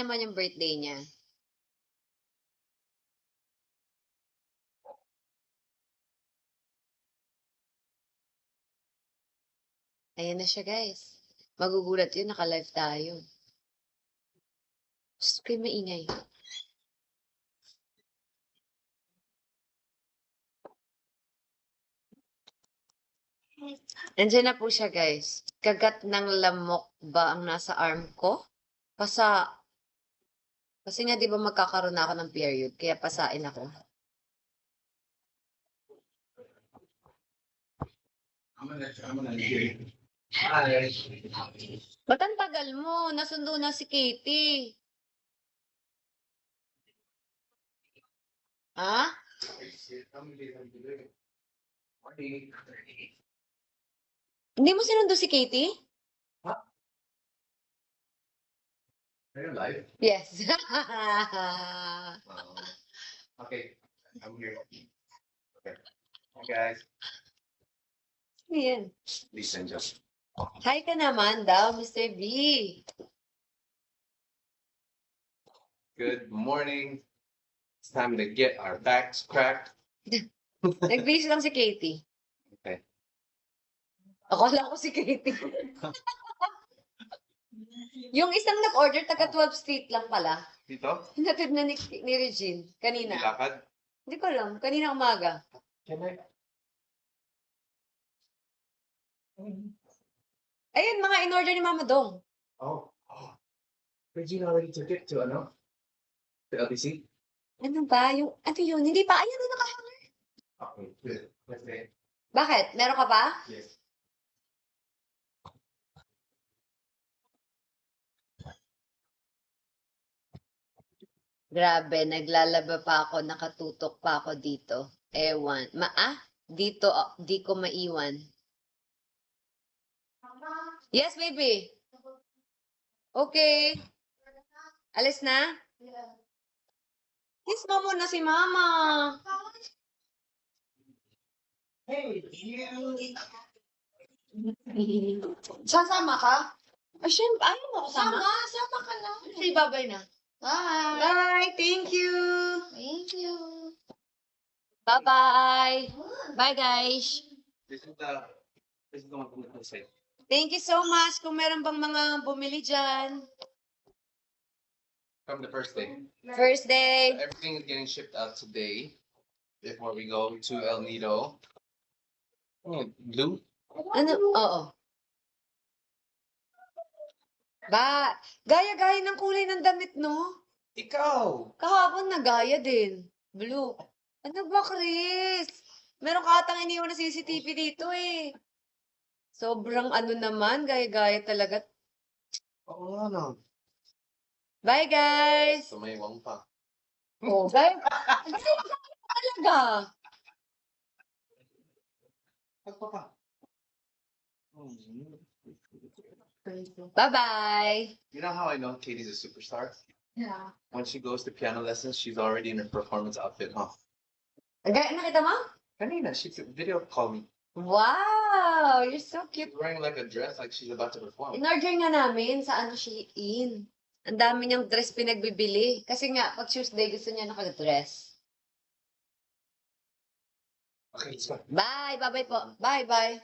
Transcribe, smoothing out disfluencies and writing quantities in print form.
naman yung birthday niya. Ayan na siya, guys. Magugulat yun, naka-live tayo. Diyos ko, maingay. Nandiyan na po siya, guys. Kagat ng lamok ba ang nasa arm ko? Pasa. Kasi nga, di ba magkakaroon na ako ng period, kaya pasain ako. Ba't ang tagal mo? Nasundo na si Katie. Ha? Hindi mo sinundo si Katie? Are you live? Yes. Okay, I'm here. Okay. Hi guys. Ayan. Listen just. Hi ka naman daw, Mr. B. Good morning. It's time to get our backs cracked. Nag-busy lang si Katie. Okay. Akala ko si Katie. Yung isang nag-order, taga 12 Street lang pala. Dito? Hinatid na ni Regine kanina. Nilakad? Hindi ko alam. Kanina umaga. Can I? Ayun, mga in-order ni Mama Dong. Oh. Regina already took it to ano? To LBC? Ano ba? Ano yun? Hindi pa. Ayan na nakahanger. Okay, good. Let's say. Bakit? Meron ka pa? Yes. Grabe, naglalaba pa ako, nakatutok pa ako dito. Ewan. Dito, di ko maiwan. Yes, baby. Okay. Alis na? Kiss mo muna si Mama. Hey, you. Sasama ka? Ay, syempre, ayaw mo kasama? Sama ka lang. Say bye-bye na. Bye. Bye, thank you. Thank you. Bye-bye. Bye, guys. This is the one from the side. Thank you so much. Kung meron bang mga bumili dyan. From the first day. First day. Everything is getting shipped out today before we go to El Nido. Blue? Ano? Oo. Gaya-gaya ng kulay ng damit, no? Ikaw! Kahapon nagaya din. Blue. Ano ba, Chris? Meron ka atang iniwan na CCTV dito eh. Sobrang ano naman, gaya-gaya talaga. Oo nga no. Bye, guys! Sumaywang pa. Oh, gaya. Talaga. Pagpapa. Bye-bye. You know how I know Katie's a superstar? Yeah. When she goes to piano lessons, she's already in her performance outfit, huh? Gaya, nakita mo? Kanina, she video called me. Wow! You're so cute. She's wearing like a dress like she's about to perform. In-order nga namin sa Shein. Ang dami niyang dress pinagbibili. Kasi nga, pag Tuesday, gusto niya naka-dress. Okay, let's go. Bye! Bye-bye po. Bye-bye.